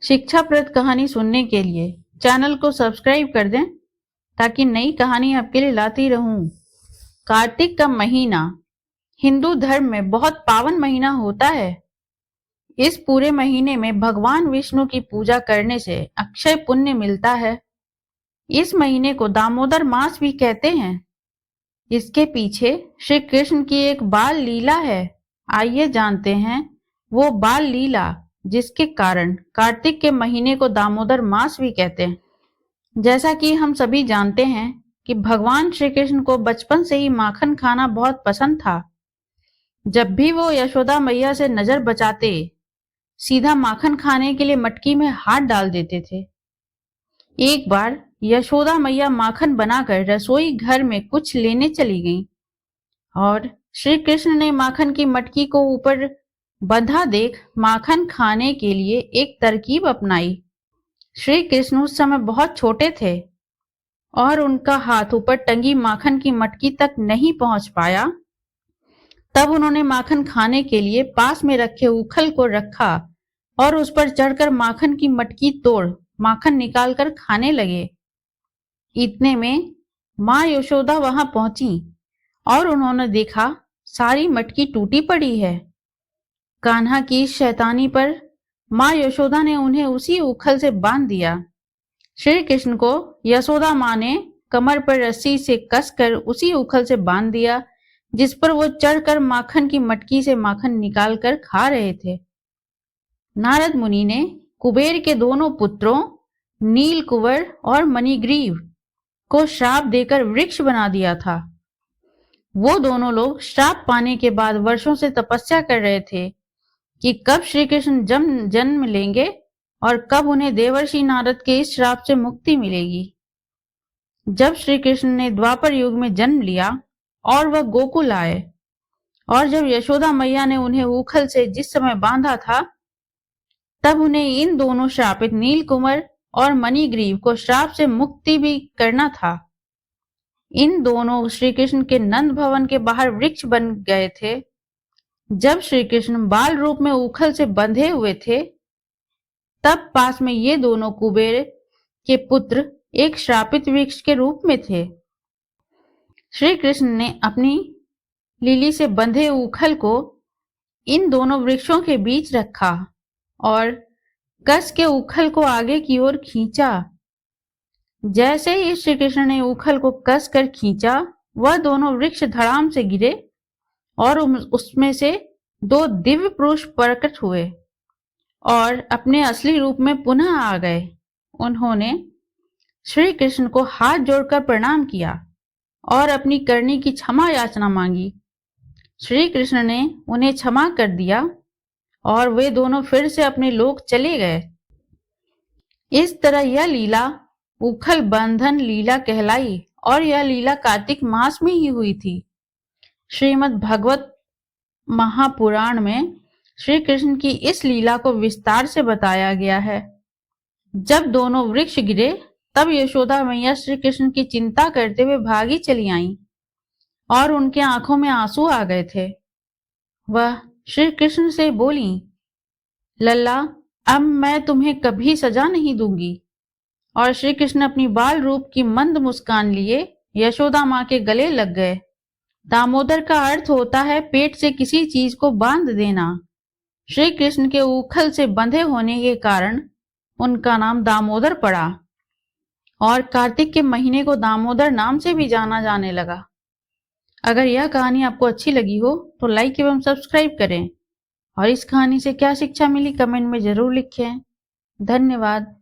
शिक्षाप्रद कहानी सुनने के लिए चैनल को सब्सक्राइब कर दें ताकि नई कहानी आपके लिए लाती रहूं। कार्तिक का महीना हिंदू धर्म में बहुत पावन महीना होता है। इस पूरे महीने में भगवान विष्णु की पूजा करने से अक्षय पुण्य मिलता है। इस महीने को दामोदर मास भी कहते हैं। इसके पीछे श्री कृष्ण की एक बाल लीला है। आइए जानते हैं वो बाल लीला जिसके कारण कार्तिक के महीने को दामोदर मास भी कहते हैं। जैसा कि हम सभी जानते हैं कि भगवान श्री कृष्ण को बचपन से ही माखन खाना बहुत पसंद था। जब भी वो यशोदा मैया से नजर बचाते सीधा माखन खाने के लिए मटकी में हाथ डाल देते थे। एक बार यशोदा मैया माखन बनाकर रसोई घर में कुछ लेने चली गईं और श्री कृष्ण ने माखन की मटकी को ऊपर बंधा देख माखन खाने के लिए एक तरकीब अपनाई। श्री कृष्ण उस समय बहुत छोटे थे और उनका हाथ ऊपर टंगी माखन की मटकी तक नहीं पहुंच पाया। तब उन्होंने माखन खाने के लिए पास में रखे उखल को रखा और उस पर चढ़कर माखन की मटकी तोड़ माखन निकालकर खाने लगे। इतने में माँ यशोदा वहां पहुंची और उन्होंने देखा सारी मटकी टूटी पड़ी है। कान्हा की शैतानी पर माँ यशोदा ने उन्हें उसी उखल से बांध दिया। श्री कृष्ण को यशोदा माँ ने कमर पर रस्सी से कसकर उसी उखल से बांध दिया जिस पर वो चढ़कर माखन की मटकी से माखन निकालकर खा रहे थे। नारद मुनि ने कुबेर के दोनों पुत्रों नीलकुंवर और मणिग्रीव को श्राप देकर वृक्ष बना दिया था। वो दोनों लोग श्राप पाने के बाद वर्षों से तपस्या कर रहे थे कि कब श्री कृष्ण जन्म लेंगे और कब उन्हें देवर्षि नारद के इस श्राप से मुक्ति मिलेगी। जब श्री कृष्ण ने द्वापर युग में जन्म लिया और वह गोकुल आए और जब यशोदा मैया ने उन्हें उखल से जिस समय बांधा था तब उन्हें इन दोनों श्रापित नीलकुंवर और मणिग्रीव को श्राप से मुक्ति भी करना था। इन दोनों श्री कृष्ण के नंद भवन के बाहर वृक्ष बन गए थे। जब श्री कृष्ण बाल रूप में उखल से बंधे हुए थे तब पास में ये दोनों कुबेर के पुत्र एक श्रापित वृक्ष के रूप में थे। श्री कृष्ण ने अपनी लिली से बंधे उखल को इन दोनों वृक्षों के बीच रखा और कस के उखल को आगे की ओर खींचा। जैसे ही श्री कृष्ण ने उखल को कस कर खींचा वह दोनों वृक्ष धड़ाम से गिरे और उसमें से दो दिव्य पुरुष प्रकट हुए और अपने असली रूप में पुनः आ गए। उन्होंने श्री कृष्ण को हाथ जोड़कर प्रणाम किया और अपनी करनी की क्षमा याचना मांगी। श्री कृष्ण ने उन्हें क्षमा कर दिया और वे दोनों फिर से अपने लोक चले गए। इस तरह यह लीला उखल बंधन लीला कहलाई और यह लीला कार्तिक मास में ही हुई थी। श्रीमद् भागवत महापुराण में श्री कृष्ण की इस लीला को विस्तार से बताया गया है। जब दोनों वृक्ष गिरे तब यशोदा मैया श्री कृष्ण की चिंता करते हुए भागी चली आईं और उनके आंखों में आंसू आ गए थे। वह श्री कृष्ण से बोली, लल्ला अब मैं तुम्हें कभी सजा नहीं दूंगी। और श्री कृष्ण अपनी बाल रूप की मंद मुस्कान लिए यशोदा माँ के गले लग गए। दामोदर का अर्थ होता है पेट से किसी चीज को बांध देना। श्री कृष्ण के उखल से बंधे होने के कारण उनका नाम दामोदर पड़ा और कार्तिक के महीने को दामोदर नाम से भी जाना जाने लगा। अगर यह कहानी आपको अच्छी लगी हो तो लाइक एवं सब्सक्राइब करें और इस कहानी से क्या शिक्षा मिली कमेंट में जरूर लिखें। धन्यवाद।